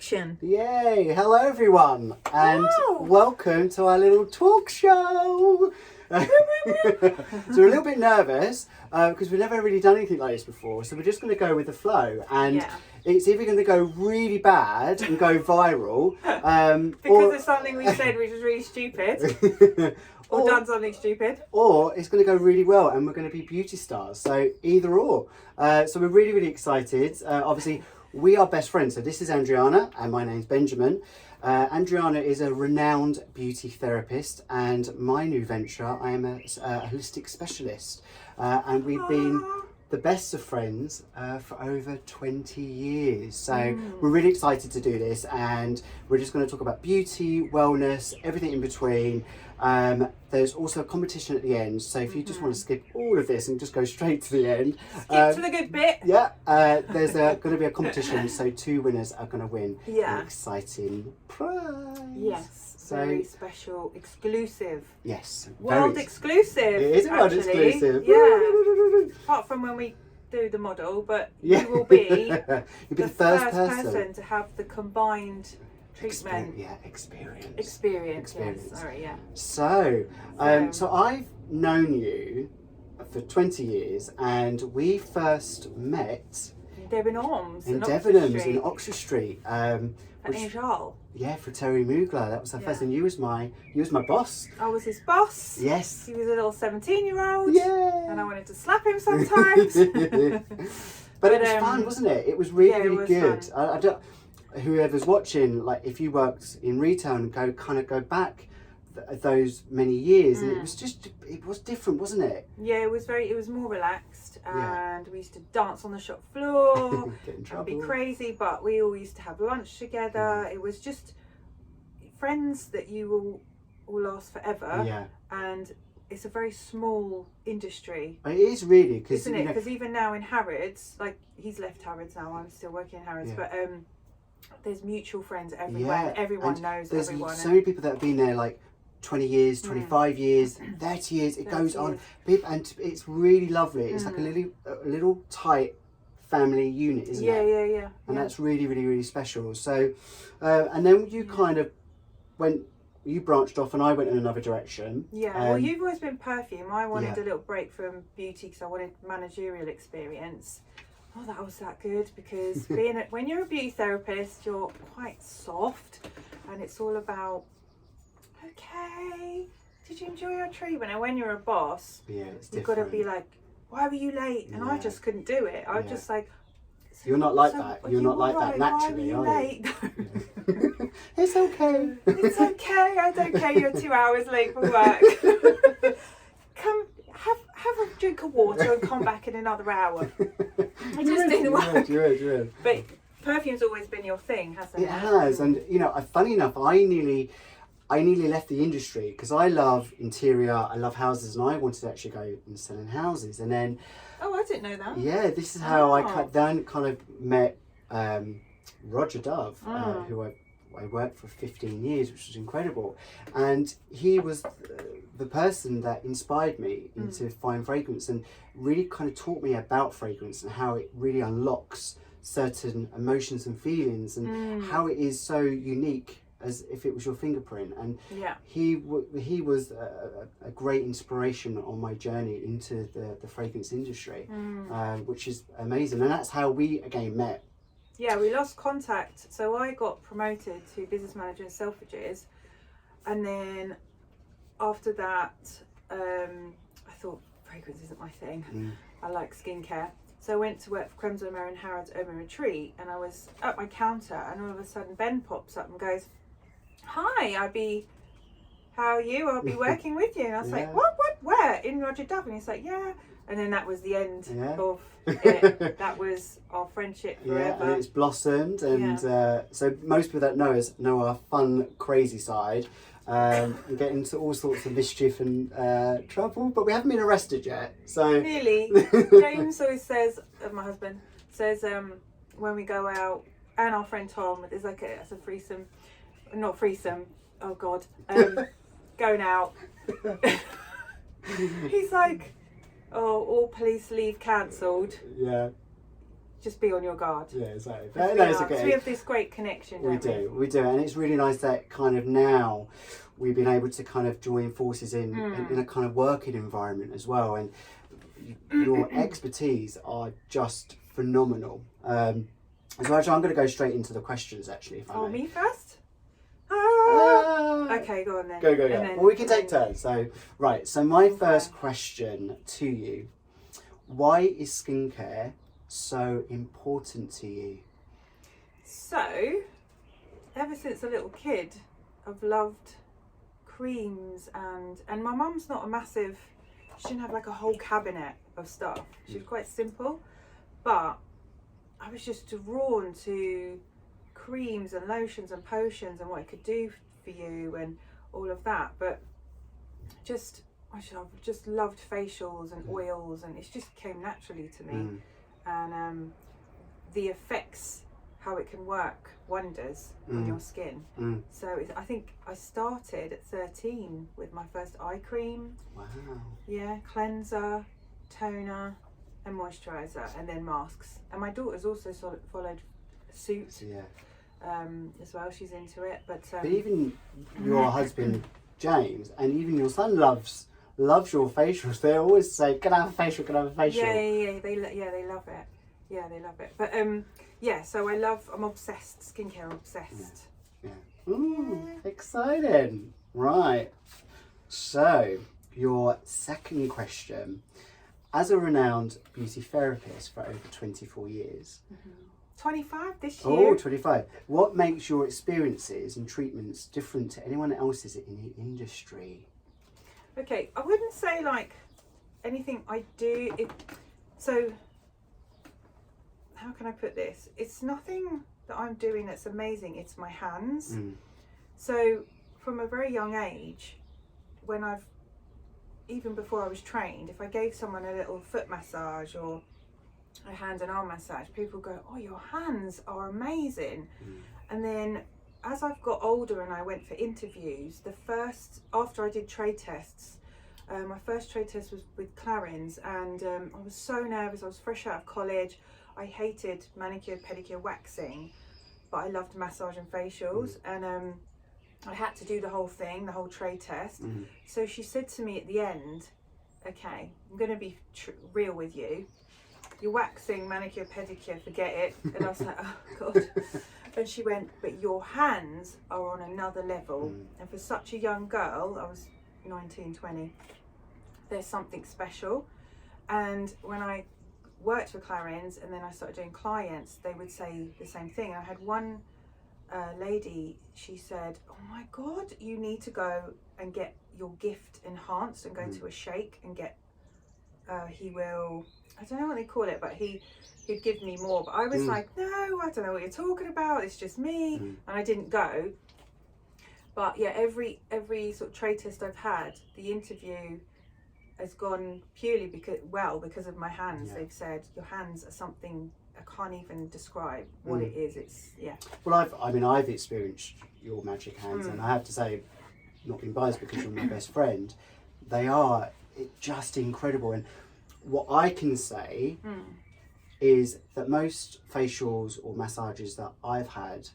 action. Yay! Hello everyone and Wow. welcome to our little talk show. So we're a little bit nervous because we've never really done anything like this before, so we're just going to go with the flow, and it's either going to go really bad and go viral Because of something we said which was really stupid. Or done something stupid. Or it's going to go really well and we're going to be beauty stars. So either or. So we're really, really excited. Obviously, we are best friends. So this is Andreana and my name's Benjamin. Andreana is a renowned beauty therapist, and my new venture, I am a holistic specialist. And we've been the best of friends for over 20 years. So we're really excited to do this, and we're just going to talk about beauty, wellness, everything in between. There's also a competition at the end, so if you just want to skip all of this and just go straight to the end, Skip to the good bit. Yeah, there's going to be a competition, so 2 winners are going to win an exciting prize. Yes, so very special, exclusive. Yes, World exclusive. It is a world exclusive. Yeah. Apart from when we do the model, but you will be You'll be the first person to have the combined treatment. Experience. Yes. Sorry, yeah. So I've known you for 20 years, and we first met in Debenhams in Oxford Street. For Terry Mugler. That was our first, and you was my boss. I was his boss. Yes. He was a little 17-year-old. Yeah. And I wanted to slap him sometimes. but it was fun, wasn't it? It was really good. Fun. I don't. Whoever's watching, like if you worked in retail and go back those many years, and it was different, wasn't it? Yeah, it was more relaxed, and we used to dance on the shop floor and be crazy, but we all used to have lunch together. It was just friends that you will last forever. Yeah. And it's a very small industry. It is really, isn't it? Because even now in Harrods, like he's left Harrods now, I'm still working in Harrods, but there's mutual friends everywhere. Everyone knows everyone. There's so many people that have been there like 20 years, 25 years, 30 years. It goes on, and it's really lovely. It's like a little tight family unit, isn't it? Yeah. And that's really, really, really special. So, and then you kind of you branched off, and I went in another direction. Yeah, well, you've always been perfume. I wanted a little break from beauty because I wanted managerial experience. Oh, that was that good, because when you're a beauty therapist, you're quite soft, and it's all about, okay, did you enjoy your treatment? And when you're a boss, you've got to be like, why were you late? And I just couldn't do it. I was just like, you're not like that. You're not like that naturally, are you? It's okay. It's okay. I don't care. You're 2 hours late for work. Come. Have a drink of water and come back in another hour. It just didn't work. You're right. But perfume's always been your thing, hasn't it? It has, and funny enough, I nearly left the industry because I love interior, I love houses, and I wanted to actually go and sell in houses. And then, I didn't know that. Yeah, this is how I then kind of met Roger Dove, who I worked for 15 years, which was incredible, and he was the person that inspired me into fine fragrance, and really kind of taught me about fragrance and how it really unlocks certain emotions and feelings, and how it is so unique as if it was your fingerprint. And he was a great inspiration on my journey into the fragrance industry, which is amazing, and that's how we again met. Yeah, we lost contact. So I got promoted to business manager in Selfridges, and then after that, I thought fragrance isn't my thing. I like skincare. So I went to work for Creme de la Mer in Harrods Urban Retreat, and I was at my counter, and all of a sudden Ben pops up and goes, "Hi, how are you? I'll be working with you." And I was like, what, where? In Roger Dove? And he's like, yeah. And then that was the end of it. That was our friendship forever. Yeah, and it's blossomed, and so most people that know us know our fun, crazy side. We get into all sorts of mischief and trouble, but we haven't been arrested yet. So really, James always says, my husband says, when we go out, and our friend Tom, there's like it's a threesome, not threesome. Oh God, going out. He's like, oh, all police leave cancelled. Yeah. just be on your guard. Yeah, exactly. Because No, it's okay. we have this great connection, don't we? We do, and it's really nice that kind of now we've been able to kind of join forces in a kind of working environment as well, and your expertise are just phenomenal. So actually, I'm going to go straight into the questions actually. If I may. Me first? Okay, go on then. Go. Well, we can take turns. So, right. So my first question to you: why is skincare so important to you? So, ever since a little kid, I've loved creams and my mum's not a massive. She didn't have like a whole cabinet of stuff. She was quite simple, but I was just drawn to creams and lotions and potions and what it could do for you and all of that. But I've just loved facials and oils, and it just came naturally to me. And the effects, how it can work wonders on your skin. So I think I started at 13 with my first eye cream. Wow. Yeah, cleanser, toner and moisturiser, and then masks. And my daughter's also followed suit. Yeah. As well, she's into it. But even your husband James and even your son loves your facials. They always say, "Can I have a facial? Can I have a facial?" Yeah. They love it. Yeah, they love it. But so I'm obsessed, skincare obsessed. Yeah. Ooh, exciting. Right. So your second question: as a renowned beauty therapist for over 24 years. 25 this year. Oh, 25. What makes your experiences and treatments different to anyone else's in the industry? Okay, I wouldn't say like anything I do. So, how can I put this? It's nothing that I'm doing that's amazing. It's my hands. So, from a very young age, even before I was trained, if I gave someone a little foot massage or a hand and arm massage, people go, "Oh, your hands are amazing." And then as I've got older and I went for interviews, after I did trade tests, my first trade test was with Clarins, and I was so nervous. I was fresh out of college. I hated manicure, pedicure, waxing, but I loved massage and facials, and I had to do the whole thing, the whole trade test. So she said to me at the end, "Okay, I'm going to be real with you. You're waxing, manicure, pedicure, forget it." And I was like, "Oh God." And she went, "But your hands are on another level." And for such a young girl, I was 19, 20, there's something special. And when I worked for Clarins and then I started doing clients, they would say the same thing. I had one lady, she said, "Oh my God, you need to go and get your gift enhanced and go to a sheikh and get, he will, I don't know what they call it, but he'd give me more." But I was like, "No, I don't know what you're talking about. It's just me." And I didn't go. But yeah, every sort of trade test I've had, the interview has gone purely because of my hands. They've said your hands are something I can't even describe what it is. It's Well, I've experienced your magic hands, and I have to say, not being biased because you're my best friend, they are just incredible. And what I can say is that most facials or massages that I've had,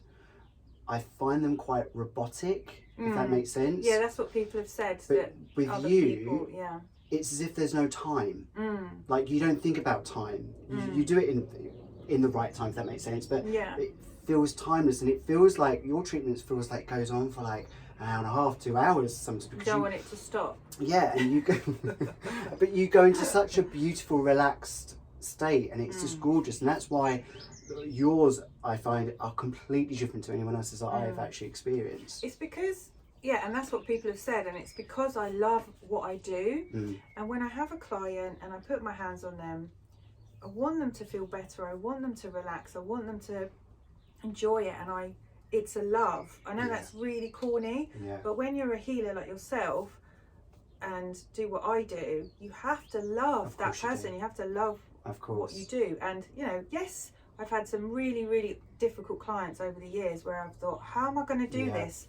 I find them quite robotic, if that makes sense. Yeah, that's what people have said. But that with other you, people, it's as if there's no time. Like you don't think about time. You do it in the right time, if that makes sense. But it feels timeless, and it feels like your treatment feels like goes on for like an hour and a half, 2 hours sometimes. You don't want it to stop. Yeah, and you go, but you go into such a beautiful, relaxed state, and it's just gorgeous. And that's why yours, I find, are completely different to anyone else's that I've actually experienced. It's because, and that's what people have said, and it's because I love what I do. And when I have a client and I put my hands on them, I want them to feel better. I want them to relax. I want them to enjoy it, and it's a love. I know that's really corny, but when you're a healer like yourself and do what I do, you have to love that person. You have to love what you do. And yes, I've had some really, really difficult clients over the years where I've thought, how am I going to do this?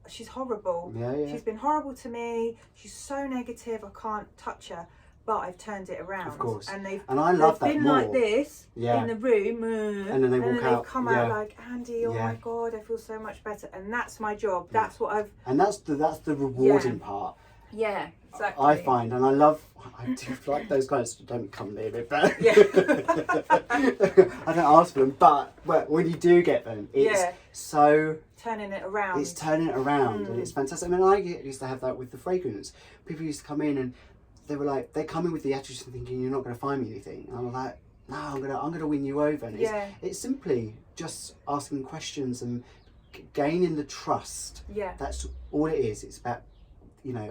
She's horrible. She's been horrible to me. She's so negative. I can't touch her. but I've turned it around. Of course. And I love that been more. like this Yeah. in the room, and then they walk out. they've come out like, Andy, oh Yeah. my God, I feel so much better. And that's my job. That's what I've. And that's the rewarding part. Yeah, exactly. I find, and I do like those guys who don't come near me, but Yeah. I don't ask for them. But when you do get them, it's so turning it around. It's turning it around, and it's fantastic. I mean, I used to have that with the fragrance. People used to come in and they were like, they come in with the attitude of thinking you're not going to find me anything. And I'm like, no, I'm gonna win you over. And it's simply just asking questions and gaining the trust. Yeah. That's all it is. It's about,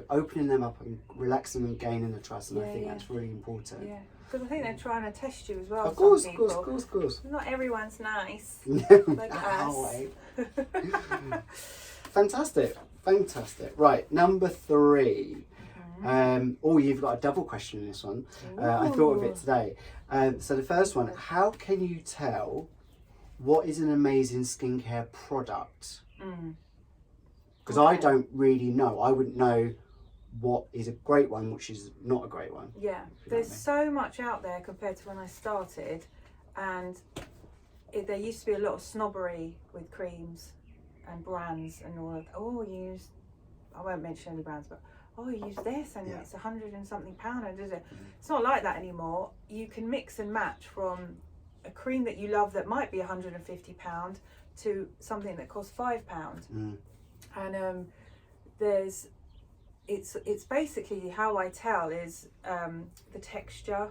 opening them up and relaxing and gaining the trust. And I think that's really important. Yeah. Because I think they're trying to test you as well. Of course. Not everyone's nice. Like us. Fantastic. Right, number 3. You've got a double question in this one. I thought of it today. So the first one, how can you tell what is an amazing skincare product? Because I don't really know. I wouldn't know what is a great one, which is not a great one. Yeah, there's so much out there compared to when I started, and there used to be a lot of snobbery with creams and brands and all of. I won't mention any brands, but you use this and it's £100 and something. And it's not like that anymore. You can mix and match from a cream that you love that might be £150 to something that costs £5. And it's basically how I tell is the texture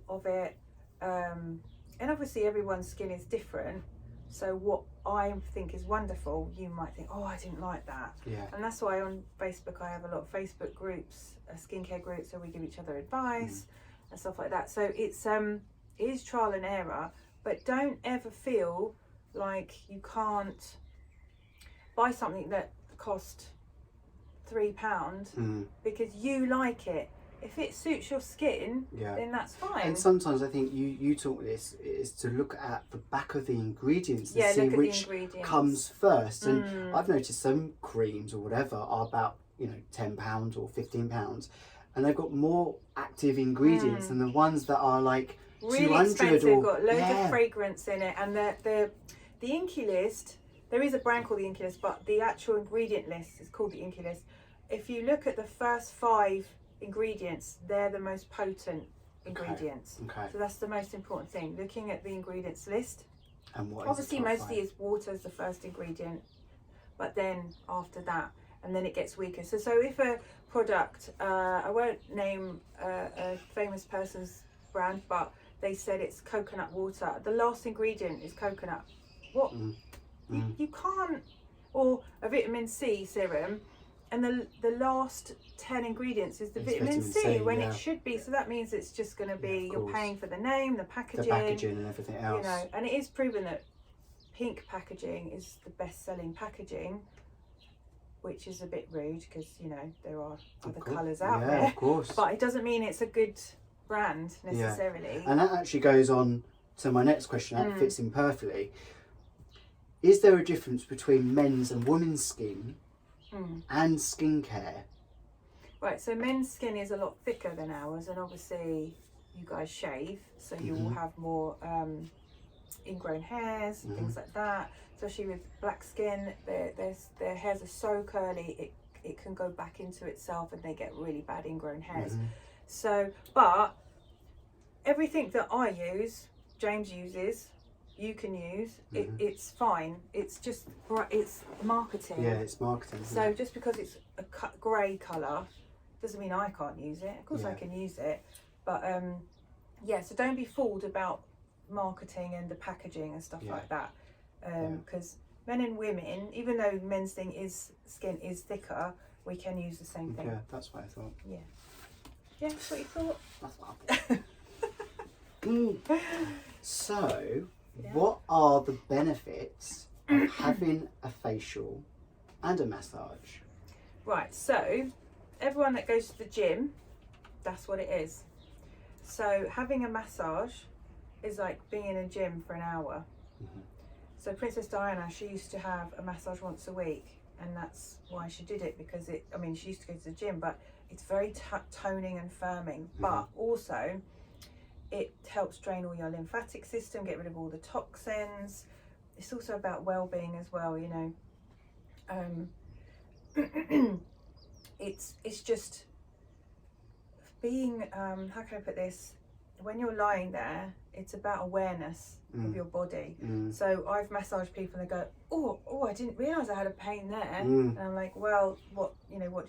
of it, and obviously everyone's skin is different. So what I think is wonderful, you might think, I didn't like that. Yeah. And that's why on Facebook I have a lot of Facebook groups, skincare groups, so we give each other advice and stuff like that. So it is trial and error, but don't ever feel like you can't buy something that cost £3 because you like it. If it suits your skin, then that's fine. And sometimes I think you taught this is to look at the back of the ingredients and see which comes first. And I've noticed some creams or whatever are about £10 or £15, and they've got more active ingredients than the ones that are like really 200 expensive, or got loads of fragrance in it. And the Inky List, there is a brand called the Inky List, but the actual ingredient list is called the Inky List. If you look at the first 5 ingredients, they're the most potent ingredients. Okay. So that's the most important thing, looking at the ingredients list. And what obviously mostly is water as the first ingredient, but then after that, and then it gets weaker. So if a product, I won't name a famous person's brand, but they said it's coconut water, the last ingredient is coconut. What? You can't. Or a vitamin C serum, and the last 10 ingredients is the vitamin C when it should be. So that means it's just going to be, you're paying for the name, the packaging and everything else. And it is proven that pink packaging is the best selling packaging, which is a bit rude because there are other colours out there. Of course. But it doesn't mean it's a good brand necessarily. And that actually goes on to my next question. That fits in perfectly. Is there a difference between men's and women's skin and skincare? Right, so men's skin is a lot thicker than ours, and obviously you guys shave, so you will have more ingrown hairs and things like that. Especially with black skin, their hairs are so curly, it can go back into itself and they get really bad ingrown hairs. So, but everything that I use, James uses, you can use, it's fine. It's just, it's marketing. Yeah, it's marketing. So just because it's a grey colour doesn't mean I can't use it. Of course I can use it. But so don't be fooled about marketing and the packaging and stuff like that. Because men and women, even though men's skin is thicker, we can use the same thing. Yeah, that's what I thought. Yeah. Yeah, that's what you thought? That's what I thought. So, what are the benefits of having a facial and a massage? Right, so everyone that goes to the gym, that's what it is. So having a massage is like being in a gym for an hour. So Princess Diana, she used to have a massage once a week, and that's why she did it, because she used to go to the gym, but it's very toning and firming, but also it helps drain all your lymphatic system, get rid of all the toxins. It's also about well-being as well, you know. It's just being, how can I put this? When you're lying there, it's about awareness of your body. So I've massaged people and they go, oh, I didn't realise I had a pain there. And I'm like, well, what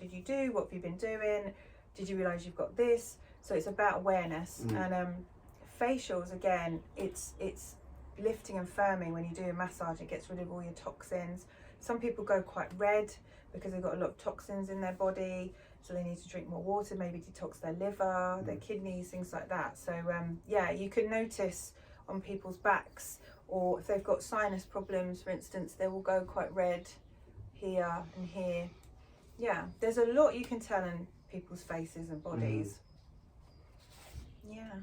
did you do? What have you been doing? Did you realise you've got this? So it's about awareness. And facials, again, it's lifting and firming. When you do a massage, it gets rid of all your toxins. Some people go quite red because they've got a lot of toxins in their body, so they need to drink more water, maybe detox their liver, their kidneys, things like that. So yeah, you can notice on people's backs, or if they've got sinus problems, for instance, they will go quite red here and here. Yeah, there's a lot you can tell in people's faces and bodies. Yeah.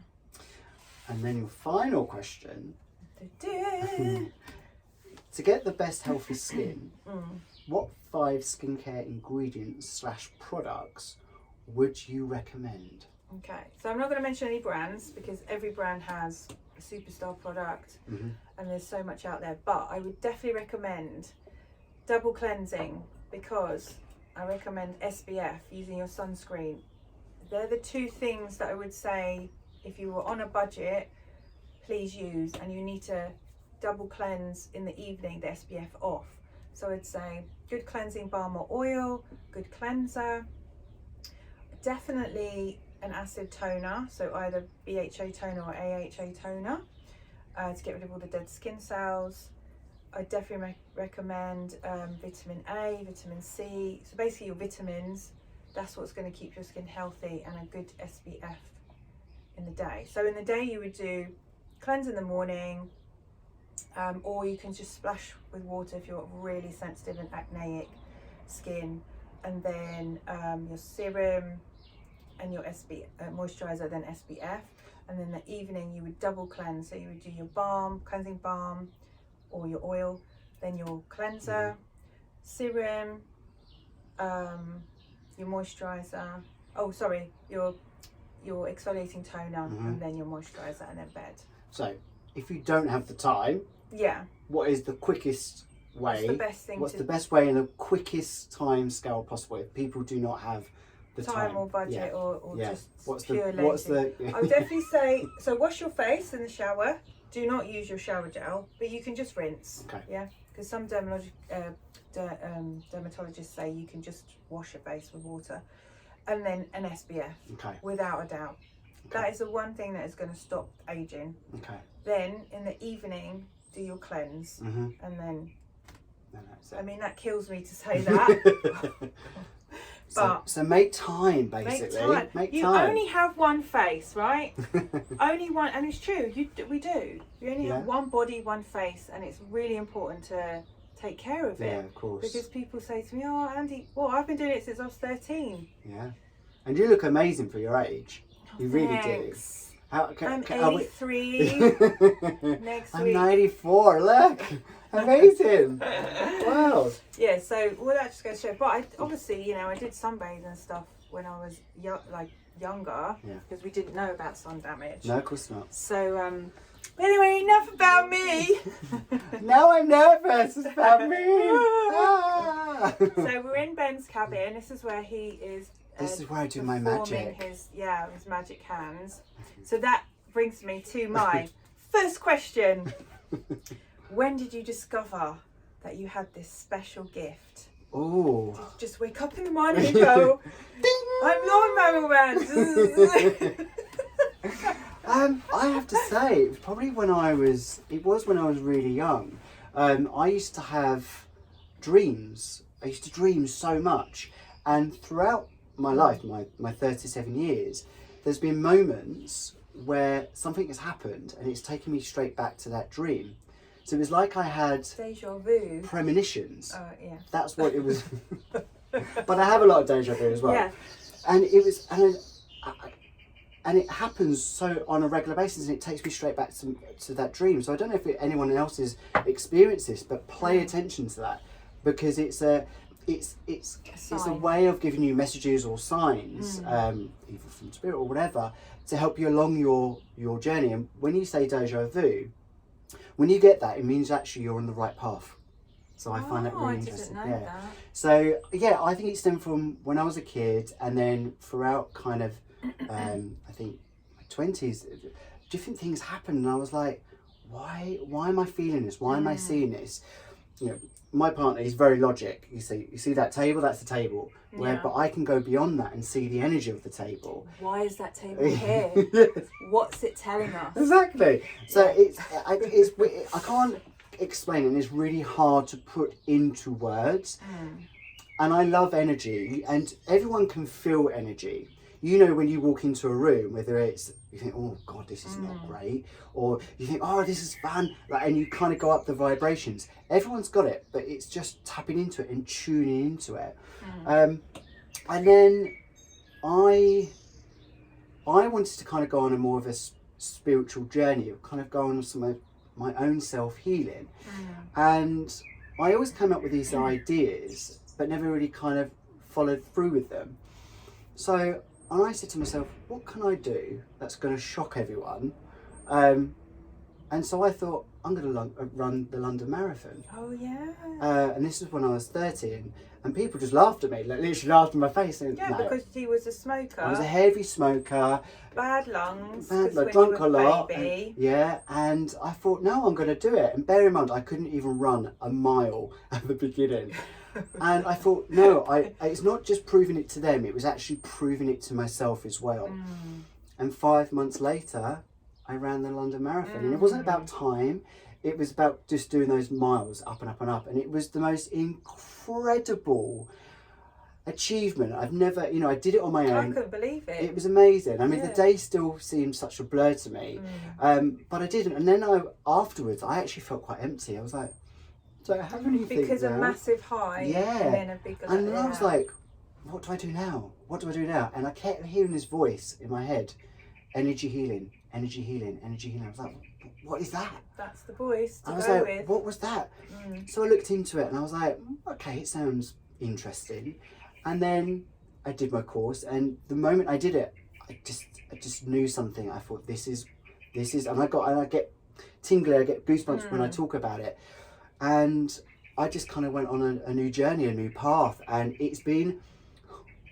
And then your final question. Da-da. To get the best healthy skin, what 5 skincare ingredients / products would you recommend? Okay, so I'm not going to mention any brands because every brand has a superstar product and there's so much out there, but I would definitely recommend double cleansing, because I recommend SPF, using your sunscreen. They're the 2 things that I would say if you were on a budget, please use, and you need to double cleanse in the evening, the SPF off. So I'd say good cleansing balm or oil, good cleanser, definitely an acid toner, so either BHA toner or AHA toner, to get rid of all the dead skin cells. I definitely recommend vitamin A, vitamin C, so basically your vitamins, that's what's going to keep your skin healthy, and a good SPF in the day. So in the day you would do cleanse in the morning, or you can just splash with water if you're really sensitive and acneic skin, and then your serum and your moisturizer, then SPF, and then the evening you would double cleanse. So you would do your balm, cleansing balm, or your oil, then your cleanser, serum, your moisturizer. Oh, sorry, your exfoliating toner, and then your moisturizer, and then bed. So, if you don't have the time, what is the quickest way? What's the best thing? What's the best way in the quickest time scale possible if people do not have the time or budget, or just what's pure the what's lazy? the I would definitely say, so wash your face in the shower. Do not use your shower gel, but you can just rinse. Okay. Yeah, because some dermatologists say you can just wash your face with water, and then an SPF. Okay. Without a doubt. Okay. That is the one thing that is going to stop aging. Okay. Then in the evening, do your cleanse, and then. I mean, that kills me to say that. So make time, basically. Make time. You only have one face, right? Only one, and it's true. We do. We only have one body, one face, and it's really important to take care of it. Yeah, of course. Because people say to me, "Oh, Andy, well, I've been doing it since I was 13." Yeah, and you look amazing for your age. You really do. I'm 83 next week. I'm 94. Look, amazing. Wow. Yeah. So well, that just goes to show. But I obviously, I did sunbathe and stuff when I was younger, because we didn't know about sun damage. No, of course not. So anyway, enough about me. Now I'm nervous. It's about me. So we're in Ben's cabin. This is where he is. This is where I do my magic. His magic hands. So that brings me to my first question. When did you discover that you had this special gift? Oh. Did you just wake up in the morning and go, I'm Lawnmower Man? I have to say, it was probably when I was really young. I used to have dreams. I used to dream so much. And throughout my life, my 37 years, there's been moments where something has happened and it's taken me straight back to that dream. So it was like I had deja vu premonitions. Yeah. That's what it was. But I have a lot of deja vu as well. Yeah. And it was, and it happens so on a regular basis, and it takes me straight back to that dream. So I don't know if anyone else has experienced this, but pay attention to that, because it's it's a way of giving you messages or signs, either from spirit or whatever, to help you along your journey. And when you say deja vu, when you get that, it means actually you're on the right path. So I find that really interesting. That. So yeah, I think it stemmed from when I was a kid, and then throughout kind of I think my 20s, different things happened, and I was like, why am I feeling this? Why am I seeing this? You know, my partner is very logic. You see that table, that's the table. But I can go beyond that and see the energy of the table. Why is that table here? What's it telling us? Exactly. So I can't explain it, and it's really hard to put into words. And I love energy, and everyone can feel energy. You know, when you walk into a room, whether it's you think, oh God, this is not great, or you think, oh, this is fun, and you kind of go up the vibrations. Everyone's got it, but it's just tapping into it and tuning into it. And then I wanted to kind of go on a more of a spiritual journey, of kind of go on some of my own self-healing. And I always came up with these ideas, but never really kind of followed through with them. So, and I said to myself, what can I do that's going to shock everyone? And so I thought, I'm going to run the London Marathon. Oh yeah. And this was when I was 30, and people just laughed at me, like literally laughed in my face. And, yeah, because he was a smoker. I was a heavy smoker. Bad lungs. Drunk a lot. And I thought, no, I'm going to do it. And bear in mind, I couldn't even run a mile at the beginning. And I thought, no, it's not just proving it to them, it was actually proving it to myself as well. And 5 months later, I ran the London Marathon. And it wasn't about time, it was about just doing those miles up and up and up. And it was the most incredible achievement. I've never, I did it on my own. I couldn't believe it. It was amazing. I mean, the day still seems such a blur to me, but I didn't. And then afterwards, I actually felt quite empty. I was like, don't have anything because now. A massive high, and then a big low. And then I was like, what do I do now? What do I do now? And I kept hearing this voice in my head, energy healing, energy healing, energy healing. I was like, what is that? That's the voice to I was go like, with. what was that? So I looked into it and I was like, okay, it sounds interesting. And then I did my course, and the moment I did it, I just knew something. I thought, this is, and I get tingly, I get goosebumps when I talk about it. And I just kind of went on a new journey, a new path, and it's been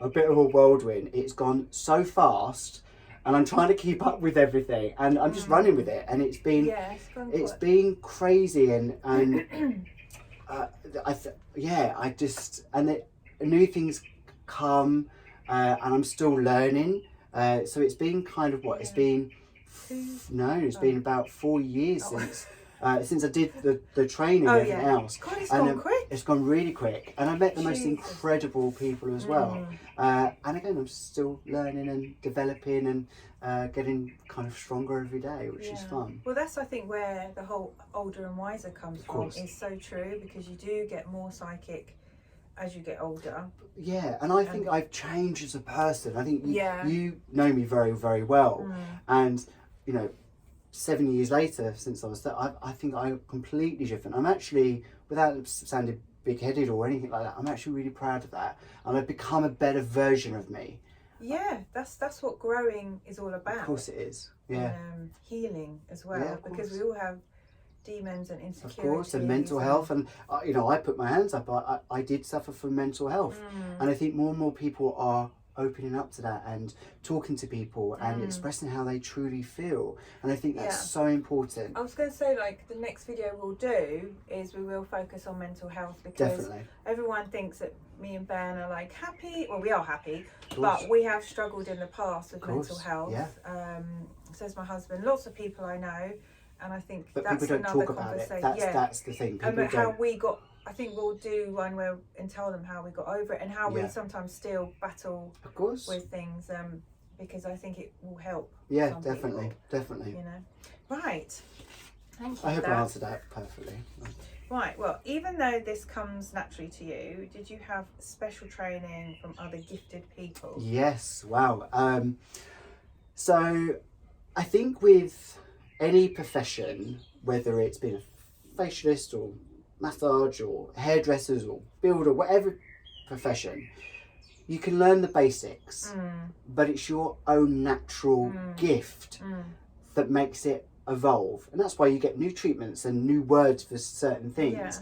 a bit of a whirlwind. It's gone so fast, and I'm trying to keep up with everything, and I'm just running with it, and it's been been crazy, and new things come, and I'm still learning. So it's been kind of it's been been about 4 years since I did the training and everything else. God, it's gone quick. It's gone really quick, and I met the most incredible people as well. And again, I'm still learning and developing and getting kind of stronger every day, which is fun. Well, that's I think where the whole older and wiser comes from. Is so true, because you do get more psychic as you get older. Yeah, and I think I've changed as a person. I think you know me very, very well, and 7 years later, since I was there, I think I'm completely different. I'm actually, without sounding big-headed or anything like that, I'm actually really proud of that. And I've become a better version of me. Yeah, that's what growing is all about. Of course it is. Yeah. Healing as well, because we all have demons and insecurities. Of course, and mental health. And, I put my hands up. I did suffer from mental health. And I think more and more people are opening up to that and talking to people and expressing how they truly feel, and I think that's so important. I was going to say, like, the next video we'll do is we will focus on mental health, because everyone thinks that me and Ben are like happy. Well, we are happy, but we have struggled in the past with mental health. Says my husband, lots of people I know, and I think that's people don't another talk about it. conversation. That's the thing. And how we got. I think we'll do one where and tell them how we got over it, and how we sometimes still battle with things, because I think it will help. Yeah, definitely. Right. Thank you. I hope I answered that perfectly. Right. Well, even though this comes naturally to you, did you have special training from other gifted people? Yes. Wow. So I think with any profession, whether it's been a facialist or massage or hairdressers or builder, whatever profession, you can learn the basics, but it's your own natural gift that makes it evolve. And that's why you get new treatments and new words for certain things.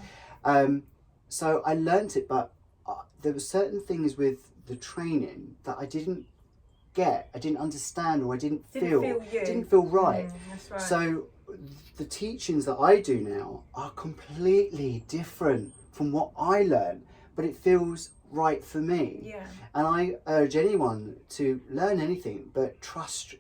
So I learnt it, but there were certain things with the training that I didn't get, I didn't understand, or I didn't feel right. That's right. So the teachings that I do now are completely different from what I learned, but it feels right for me. Yeah. And I urge anyone to learn anything, but trust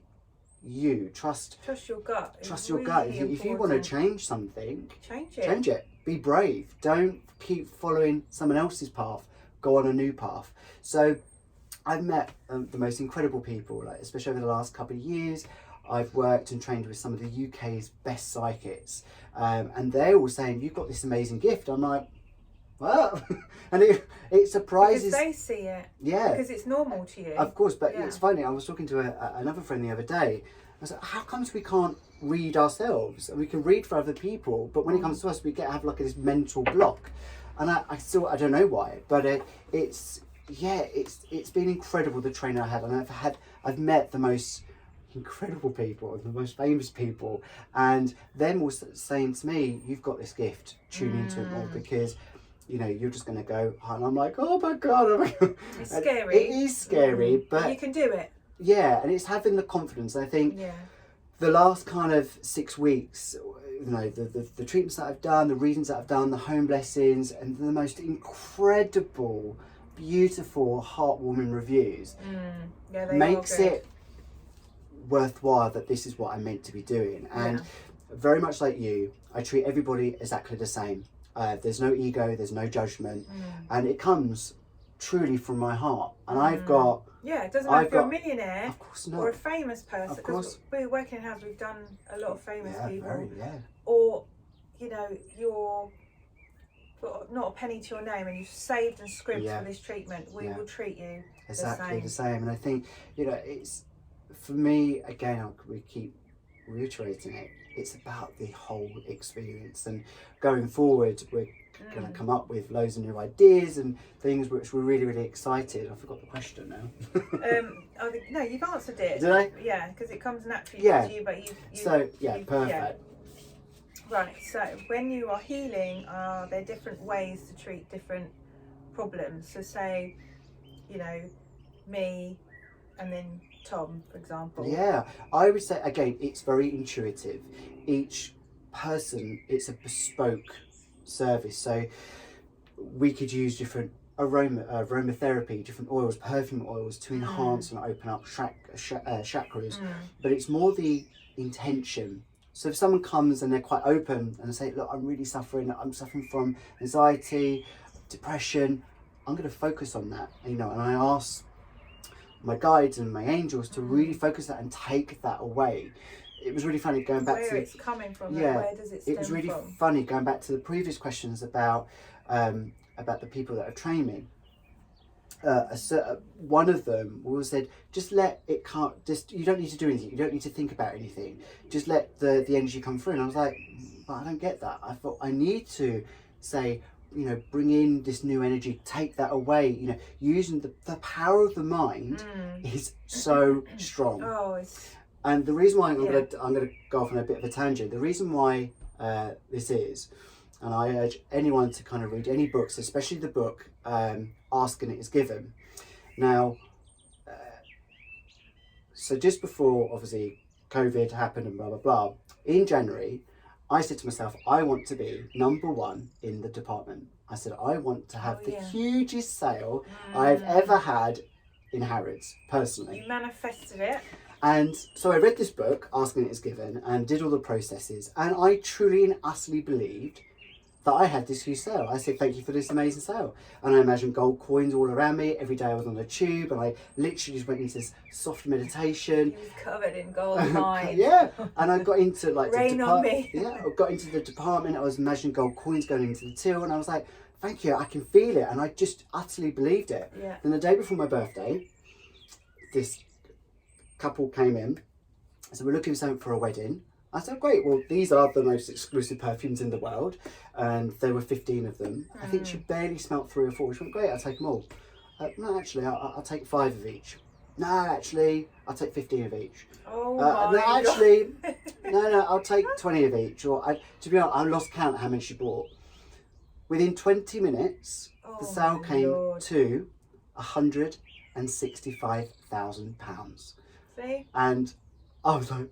you, trust your gut. Trust your gut. If you want to change something, change it. Be brave. Don't keep following someone else's path. Go on a new path. So I've met the most incredible people, like, especially over the last couple of years. I've worked and trained with some of the UK's best psychics, and they're all saying, you've got this amazing gift. I'm like, what? And it surprises. Because they see it. Yeah. Because it's normal to you. Of course, but it's funny. I was talking to another friend the other day. I was like, how comes we can't read ourselves? And we can read for other people, but when it comes to us, we have like this mental block. And I don't know why, but it's been incredible, the training I had. And I've met the most incredible people, the most famous people, and them all saying to me, you've got this gift, tune into it more, because you're just going to go. And I'm like, oh my god, it's scary. It is scary, but you can do it. Yeah, and it's having the confidence. I think the last kind of 6 weeks, the treatments that I've done, the readings that I've done, the home blessings, and the most incredible, beautiful, heartwarming reviews makes it worthwhile that this is what I'm meant to be doing. And very much like you, I treat everybody exactly the same. There's no ego, there's no judgment, and it comes truly from my heart. And I've got... Yeah, it doesn't matter if you're a millionaire of course not. or a famous person. Of course. We're working in house, we've done a lot of famous people. Yeah. Or, you're not a penny to your name and you've saved and scrimped for this treatment, we will treat you exactly the same. And I think, it's, for me, again, we keep reiterating it, it's about the whole experience. And going forward, we're going to come up with loads of new ideas and things which we're really, really excited. I forgot the question now. No, you've answered it. Did I? Yeah, because it comes naturally to you, but perfect. Yeah. Right, so when you are healing, there are different ways to treat different problems. So say, me and then Tom, for example. Yeah, I would say, again, it's very intuitive. Each person, it's a bespoke service. So we could use different aromatherapy, different oils, perfume oils to enhance and open up chakras. But it's more the intention. So if someone comes and they're quite open and they say, look, I'm suffering from anxiety, depression, I'm going to focus on that, and I ask my guides and my angels to really focus that and take that away. It was really funny going back where it's coming from. Yeah, where does it stem it was really from? funny going back to the previous questions about the people that are training. One of them was said, just let it you don't need to do anything, you don't need to think about anything, just let the energy come through. And I was like, but I don't get that. I thought I need to say, bring in this new energy, take that away. Using the power of the mind is so strong. And the reason why I'm gonna go off on a bit of a tangent. The reason why this is, and I urge anyone to kind of read any books, especially the book Ask and It Is Given. Now, so just before obviously COVID happened and blah blah blah, in January, I said to myself, I want to be #1 in the department. I said, I want to have the hugest sale I've ever had in Harrods, personally. You manifested it. And so I read this book, Ask and It Is Given, and did all the processes. And I truly and utterly believed that I had this huge sale. I said, thank you for this amazing sale. And I imagined gold coins all around me. Every day I was on a tube and I literally just went into this soft meditation. You was covered in gold coins. Yeah. And I got into Rain on me. Yeah, I got into the department. I was imagining gold coins going into the till. And I was like, thank you, I can feel it. And I just utterly believed it. Yeah. Then the day before my birthday, this couple came in. So we're looking for something for a wedding. I said, great, well, these are the most exclusive perfumes in the world. And there were 15 of them. I think she barely smelt 3 or 4. She went, great, I'll take them all. No, actually, I'll take 5 of each. No, actually, I'll take 15 of each. Oh no, actually, no, I'll take 20 of each. Or to be honest, I lost count how many she bought. Within 20 minutes, the sale came to £165,000. See? And I was like,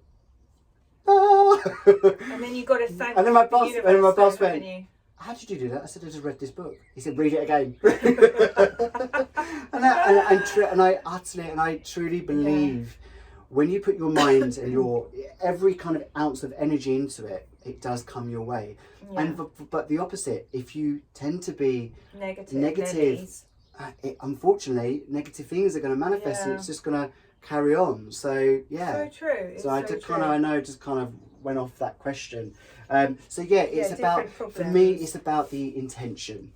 And then you got to thank and then my boss, universe, went, you? how did you do that? I said, I just read this book. He said, read it again. and I truly believe when you put your mind and your every kind of ounce of energy into it, it does come your way. Yeah. And but the opposite, if you tend to be negative, unfortunately, negative things are going to manifest, and it's just going to carry on. So yeah, so true. So I just kind of went off that question. So yeah, it's about, for me, it's about the intention.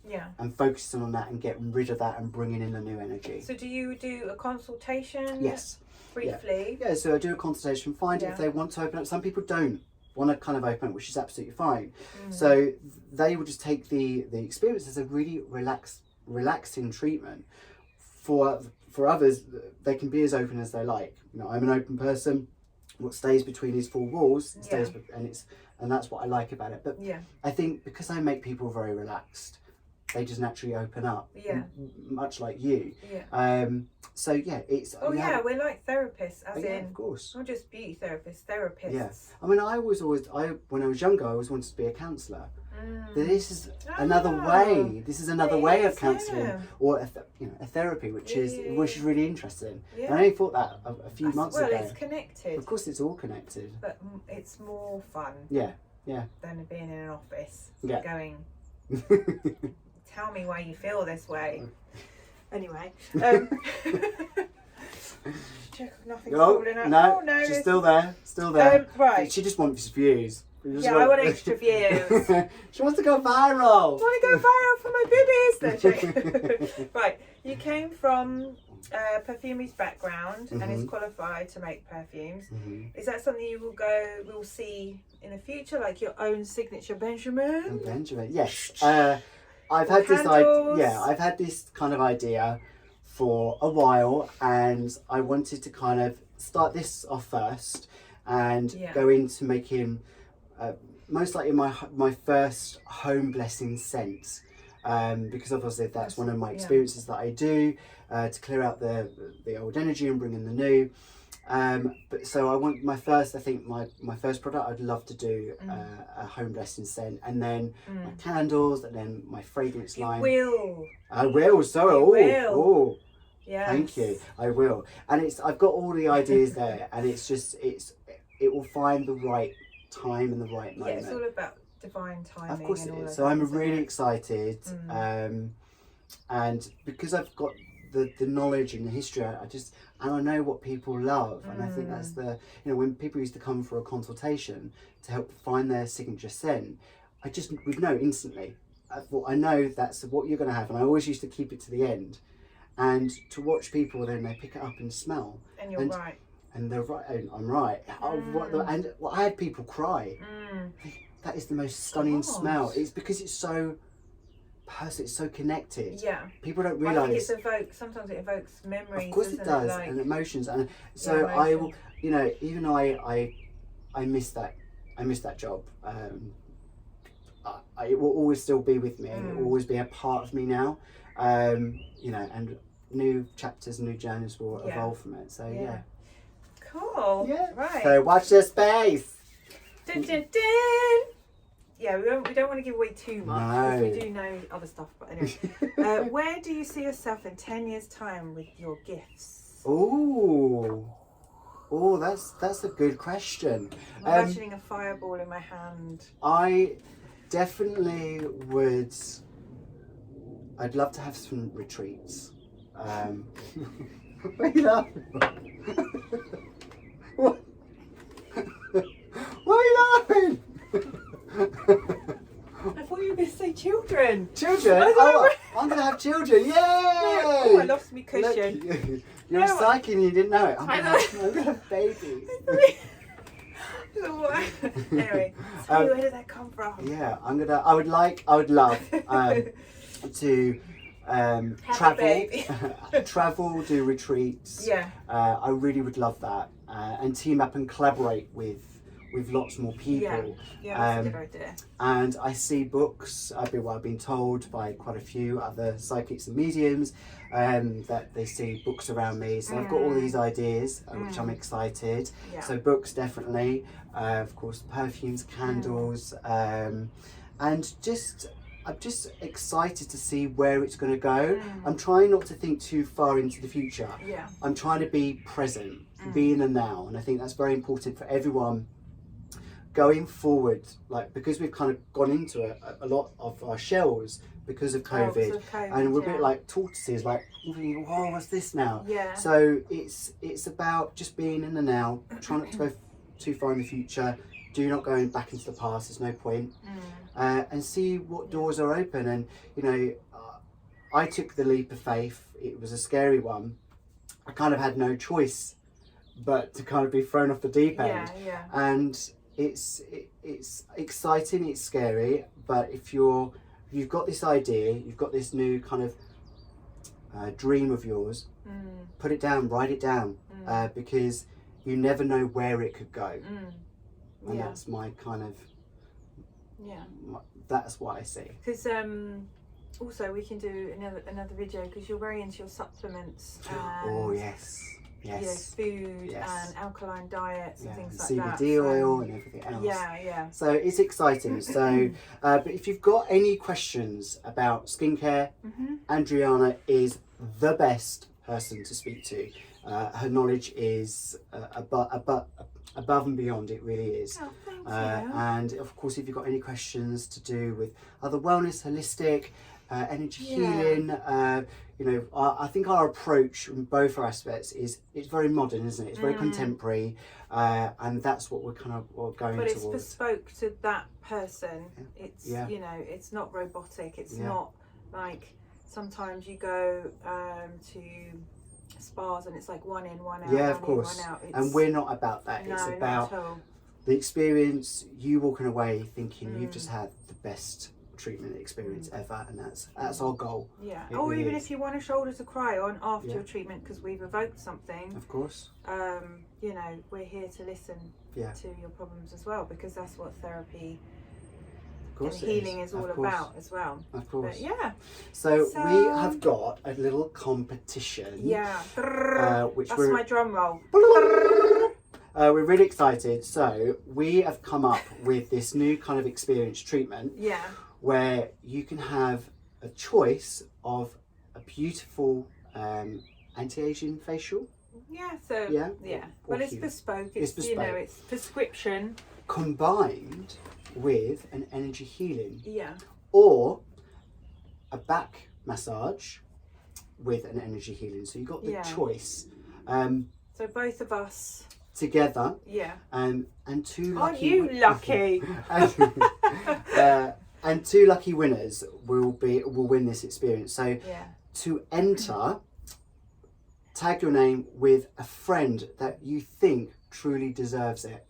Yeah. And focusing on that and getting rid of that and bringing in a new energy. So do you do a consultation? Yes. Briefly. Yeah, so I do a consultation, find if they want to open up. Some people don't want to kind of open up, which is absolutely fine. So they will just take the experience as a really relaxing treatment. For others, they can be as open as they like. You know, I'm an open person. What stays between these 4 walls stays, and that's what I like about it. But I think because I make people very relaxed, they just naturally open up. Yeah. Much like you. Yeah. So yeah, it's. Oh yeah, we're like therapists, as in. Of course. Not just beauty therapists, therapists. Yeah. I mean, when I was younger, I always wanted to be a counsellor. This is another way. This is another way of counselling, or a therapy, which is really interesting. Yeah. And I only thought that a few months ago. Well, it's connected. Of course, it's all connected. But it's more fun. Yeah. Than being in an office. Yeah. Going. Tell me why you feel this way. Anyway. Check if nothing's falling out. No, oh, no, she's still there. Still there. Right. She just wants views. I want extra views. She wants to go viral. I want to go viral for my boobies. No, right. You came from a perfumery's background and is qualified to make perfumes. Is that something you will see in the future, like your own signature Benjamin? Benjamin, yes. I've had this kind of idea for a while, and I wanted to kind of start this off first and go into making most likely my first home blessing scent, because obviously that's one of my experiences that I do to clear out the old energy and bring in the new. But so I want my first product, I'd love to do a home blessing scent, and then my candles, and then my fragrance line. I will. Yes. Thank you. I will. And I've got all the ideas there, and it will find the right time and the right moment. Yeah, it's all about divine timing. Of course it is. So I'm really excited, and because I've got the knowledge and the history, I know what people love, and I think that's when people used to come for a consultation to help find their signature scent, we'd know instantly. I know that's what you're going to have, and I always used to keep it to the end, and to watch people then they pick it up and smell. And you're right. And they're right. And I'm right. I had people cry. That is the most stunning smell. It's because it's so personal. It's so connected. Yeah. People don't realise. Sometimes it evokes memories. Of course it does, and emotions. And so I will. Even I miss that. I miss that job. It will always still be with me. It will always be a part of me now. And new chapters, new journeys will evolve from it. So yeah. Cool. Yeah. Right. So watch this space. Dun, dun, dun. Yeah, we don't want to give away too much because we do know other stuff. But anyway, where do you see yourself in 10 years' time with your gifts? Oh, that's a good question. I'm imagining a fireball in my hand. I definitely would. I'd love to have some retreats. What are you laughing at? What? Why are you laughing? I thought you were going to say children. Children? Oh, I'm going to have children. Yay! Oh, I lost my cushion. Look, you're a psychic and you didn't know it. I'm going to have babies. Anyway, so where did that come from? Yeah, I would love to travel, do retreats. Yeah. I really would love that, and team up and collaborate with lots more people. Yeah, that's a good idea. And I see books. I've been told by quite a few other psychics and mediums that they see books around me. So I've got all these ideas, which I'm excited. Yeah. So books definitely, of course, perfumes, candles, and I'm just excited to see where it's going to go. I'm trying not to think too far into the future. Yeah. I'm trying to be present, be in the now, and I think that's very important for everyone going forward. Like, because we've kind of gone into a lot of our shells because of COVID, and we're a bit like tortoises, like, whoa, what's this now? Yeah. So it's about just being in the now, trying not to go too far in the future. Do not go back into the past. There's no point. And see what doors are open. And I took the leap of faith. It was a scary one. I kind of had no choice but to kind of be thrown off the deep end. Yeah. And it's exciting. It's scary. But if you've got this idea, you've got this new kind of dream of yours, put it down, write it down, because you never know where it could go. And that's my kind of, that's what I see. Because also we can do another video, because you're very into your supplements and oh yes, food and alkaline diets and things like that. CBD oil and everything else. Yeah. So it's exciting. So, but if you've got any questions about skincare, Andreana is the best person to speak to. Her knowledge is above and beyond. It really is. Oh, thank you. And of course, if you've got any questions to do with other wellness, holistic, energy healing, I think our approach in both our aspects it's very modern, isn't it? It's very contemporary, and that's what we're kind of going towards. But it's bespoke to that person. It's it's not robotic. It's not like sometimes you go to spas and it's like one in, one out. Yeah, of course. One out. And we're not about that. No, it's not about at all. the experience. You walking away thinking you've just had the best treatment experience ever, and that's our goal. Yeah. It Or really even is. if you want a shoulder to cry on after your treatment because we've evoked something. Of course. We're here to listen to your problems as well, because that's what therapy and healing is all about as well. Of course. But So we have got a little competition. Yeah. Which that's my drum roll. We're really excited. So we have come up with this new kind of experience treatment. Yeah. Where you can have a choice of a beautiful anti-aging facial. Yeah. So well, it's bespoke. It's bespoke. It's prescription combined with an energy healing. Yeah. Or a back massage with an energy healing. So you've got the choice. So both of us together. Yeah. And two lucky. Aren't you lucky? And two lucky winners will win this experience. So to enter, tag your name with a friend that you think truly deserves it.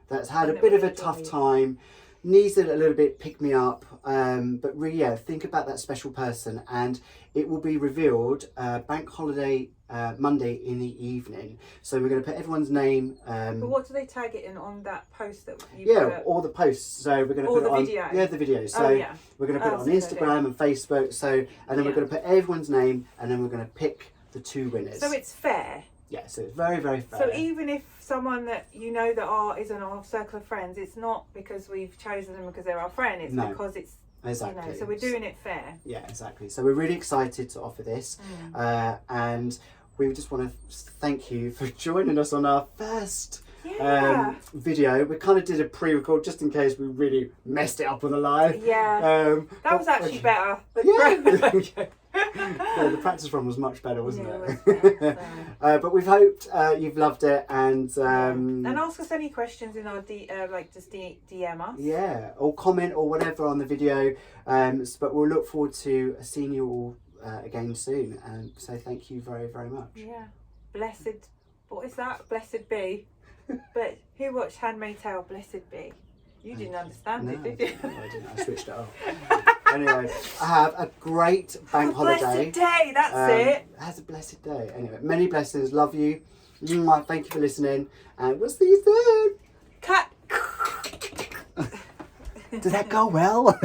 That's had a bit of a tough time, needs it a little bit pick me up, but really think about that special person, and it will be revealed bank holiday Monday in the evening. So we're going to put everyone's name. But what do they tag it in on that post that you put? All the posts. So we're going to put it on the video. So we're going to put it on Instagram and Facebook. So and then we're going to put everyone's name, and then we're going to pick the two winners. So it's fair. Yeah, so it's very, very fair. So even if someone that that is in our circle of friends, it's not because we've chosen them because they're our friend. It's because it's exactly. So we're doing it fair. Yeah, exactly. So we're really excited to offer this, and we just want to thank you for joining us on our first video. We kind of did a pre-record just in case we really messed it up on the live. Yeah, that was actually better. The practice run was much better, wasn't it? But we've hoped you've loved it, and ask us any questions in our DM us. Yeah, or comment or whatever on the video. But we'll look forward to seeing you all again soon, and so thank you very, very much. Yeah, blessed. What is that? Blessed be. But who watched Handmaid's Tale? Blessed be. You didn't understand it, did you? No, I didn't. I switched it off. Anyway, have a great bank holiday. Blessed day, that's it. Have a blessed day. Anyway, many blessings. Love you. Mwah, thank you for listening. And we'll see you soon. Cut. Did that go well?